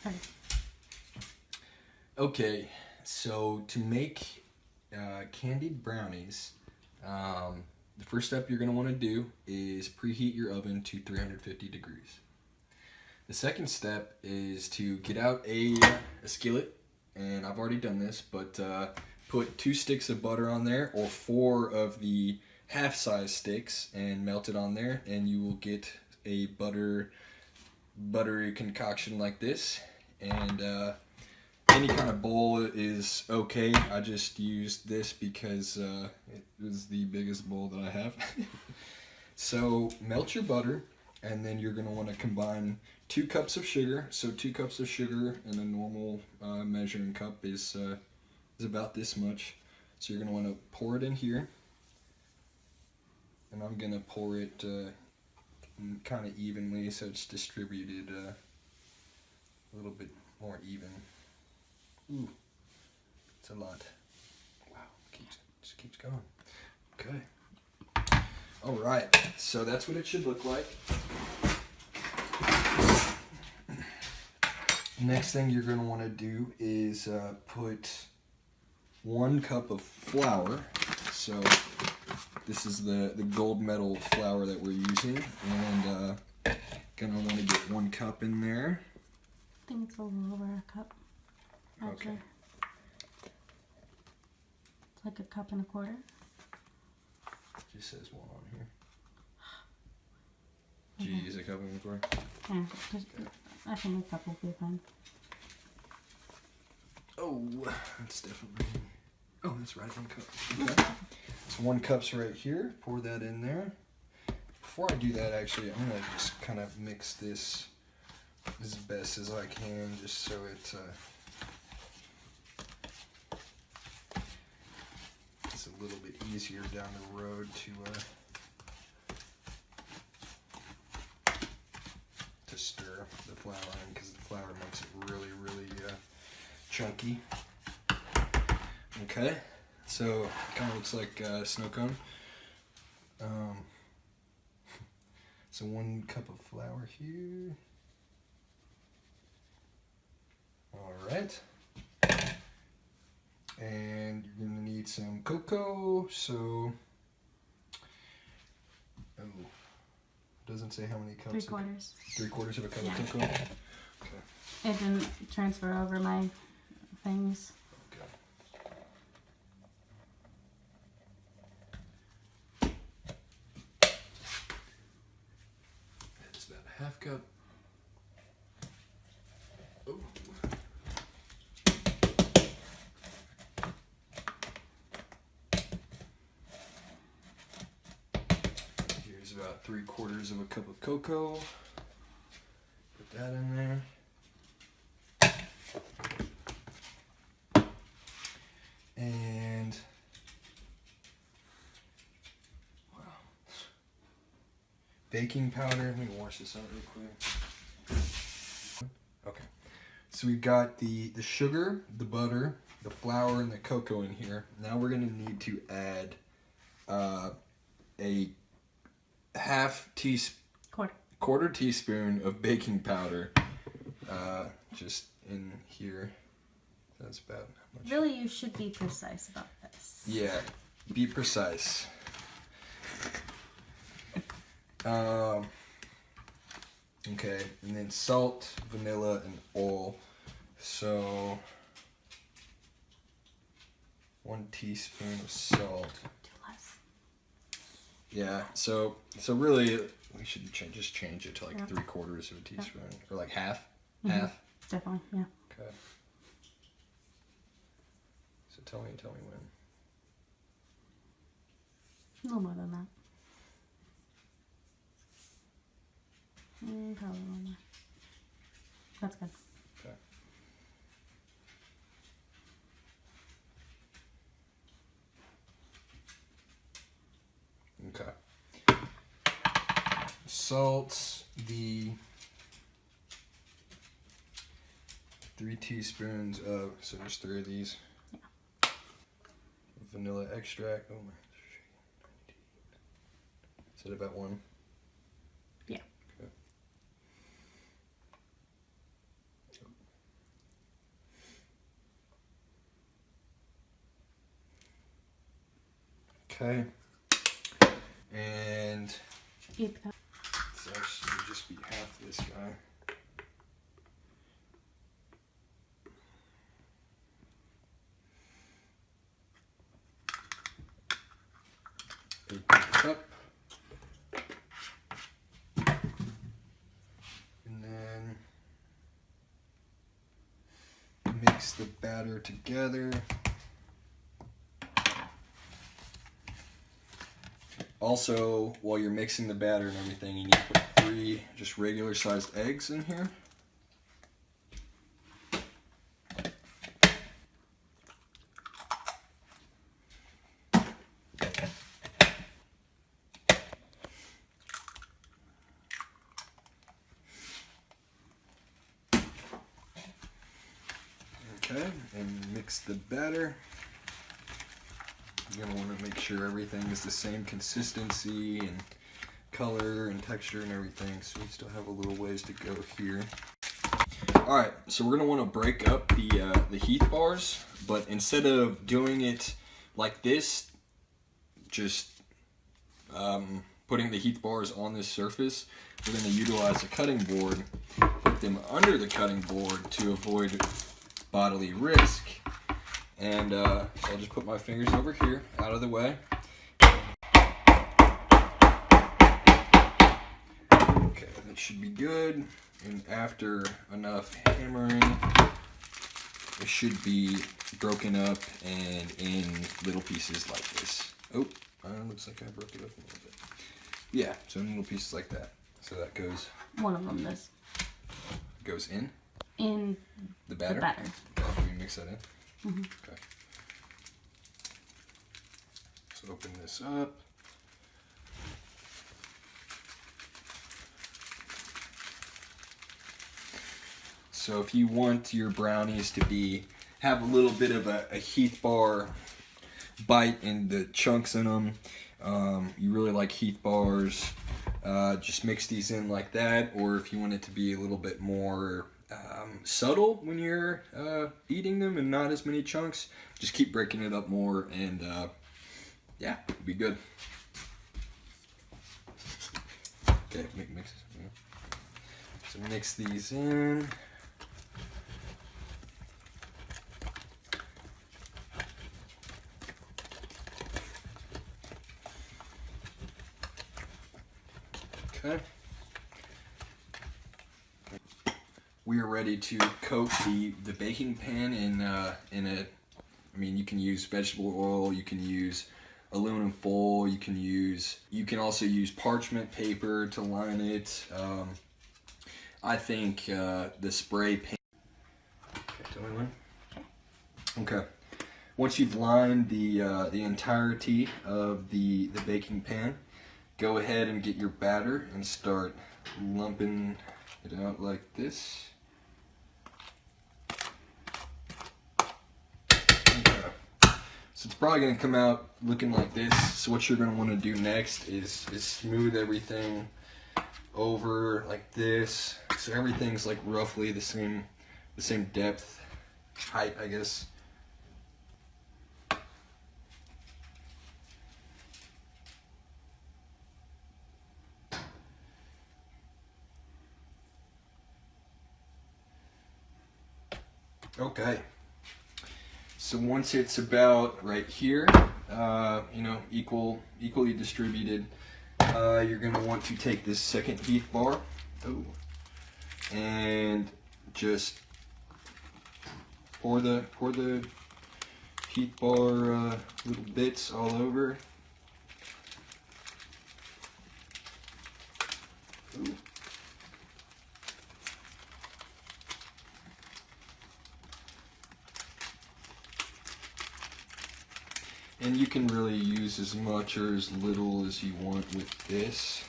Okay. Okay, so to make candied brownies, the first step you're going to want to do is preheat your oven to 350 degrees. The second step is to get out a skillet, and I've already done this, but put 2 sticks of butter on there, or 4 of the half-size sticks, and melt it on there, and you will get a buttery concoction like this. And any kind of bowl is okay. I just used this because it was the biggest bowl that I have. So melt your butter, and then you're going to want to combine 2 cups of sugar. So 2 cups of sugar in a normal measuring cup is about this much. So you're going to want to pour it in here, and I'm going to pour it kind of evenly so it's distributed a little bit more even. Ooh, it's a lot. Wow, just keeps going. Okay. All right, so that's what it should look like. Next thing you're going to want to do is put 1 cup of flour. So this is the gold medal flour that we're using, and going to want to get 1 cup in there. I think it's a little over a cup. Actually. Okay. It's like 1.25 cups. It just says 1 on here. Did you use 1.25 cups? Yeah, just, I think 1 cup will be fine. Oh, that's definitely. Oh, that's right, 1 cup. Okay. So 1 cup's right here. Pour that in there. Before I do that, actually, I'm gonna just kind of mix this as best as I can, just so it's a little bit easier down the road to stir the flour in, because the flour makes it really chunky. Okay, so it kind of looks like a snow cone. So 1 cup of flour here. All right. And you're going to need some cocoa. So, doesn't say how many cups. 3/4. 3/4 of a cup Yeah. of cocoa. Okay. It didn't transfer over my things. It's about 1/2 cup. Oh. Here's about 3/4 of a cup of cocoa. Put that in there. And wow, baking powder. Let me wash this out real quick. Okay, so we've got the sugar, the butter, the flour, and the cocoa in here. Now we're gonna need to add a 1/4 teaspoon of baking powder, just in here. That's about how much. Really, you should be precise about this. Yeah, be precise. Okay, and then salt, vanilla, and oil. So 1 teaspoon of salt. Too less. Yeah, so really we should just change it to like 3/4 of a teaspoon, or like half. Mm-hmm. Half. Definitely, yeah. Okay. So tell me when. A little more than that. Probably a little more. That's good. Okay. Okay. Salt, the 3 teaspoons of, so there's 3 of these. Yeah. Vanilla extract. Oh my. Is that about 1? Yeah. Okay. Okay. And Eat the it's actually just be half this guy. Cup. And then mix the batter together. Also, while you're mixing the batter and everything, you need to put 3 just regular sized eggs in here. Okay, and mix the batter. You're going to want to make sure everything is the same consistency and color and texture and everything, so we still have a little ways to go here. Alright, so we're going to want to break up the Heath bars, but instead of doing it like this, just putting the Heath bars on this surface, we're going to utilize a cutting board, put them under the cutting board to avoid bodily risk. And so I'll just put my fingers over here, out of the way. Okay, that should be good. And after enough hammering, it should be broken up and in little pieces like this. Oh, looks like I broke it up a little bit. Yeah, so in little pieces like that. So that goes. one of them this. Goes in The batter. The batter. Okay, can we mix that in? Mm-hmm. Okay. So open this up. So if you want your brownies to have a little bit of a Heath bar bite in the chunks in them, you really like Heath bars, just mix these in like that. Or if you want it to be a little bit more subtle when you're eating them and not as many chunks, just keep breaking it up more, and yeah, it'll be good. Okay, mix. So mix these in. Okay. We are ready to coat the baking pan in a, I mean, you can use vegetable oil, you can use aluminum foil, you can also use parchment paper to line it. I think the spray paint. Okay, tell me when. Okay. Once you've lined the entirety of the baking pan, go ahead and get your batter and start lumping it out like this. Okay. So it's probably going to come out looking like this. So what you're going to want to do next is smooth everything over like this. So everything's like roughly the same depth, height, I guess. Okay, so once it's about right here, equally distributed, you're gonna want to take this second Heath bar, and just pour the Heath bar little bits all over. Ooh. And you can really use as much or as little as you want with this.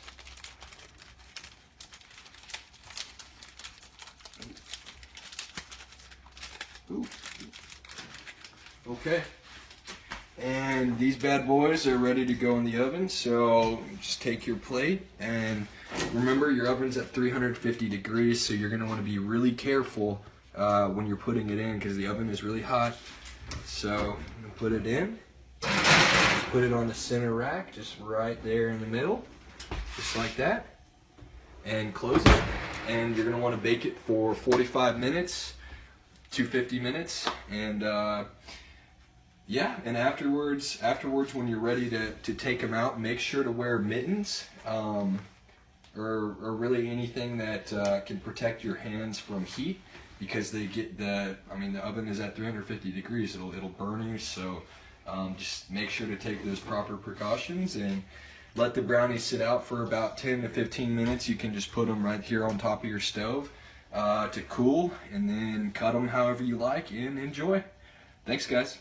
Ooh. Okay. And these bad boys are ready to go in the oven, so just take your plate, and remember your oven's at 350 degrees, so you're going to want to be really careful when you're putting it in, because the oven is really hot. So I'm going to put it in. Just put it on the center rack, just right there in the middle, just like that. And close it. And you're gonna want to bake it for 45 minutes, 250 minutes, and yeah. And afterwards when you're ready to take them out, make sure to wear mittens, or really anything that can protect your hands from heat, because they get the oven is at 350 degrees. It'll burn you. So just make sure to take those proper precautions and let the brownies sit out for about 10 to 15 minutes. You can just put them right here on top of your stove to cool, and then cut them however you like and enjoy. Thanks, guys.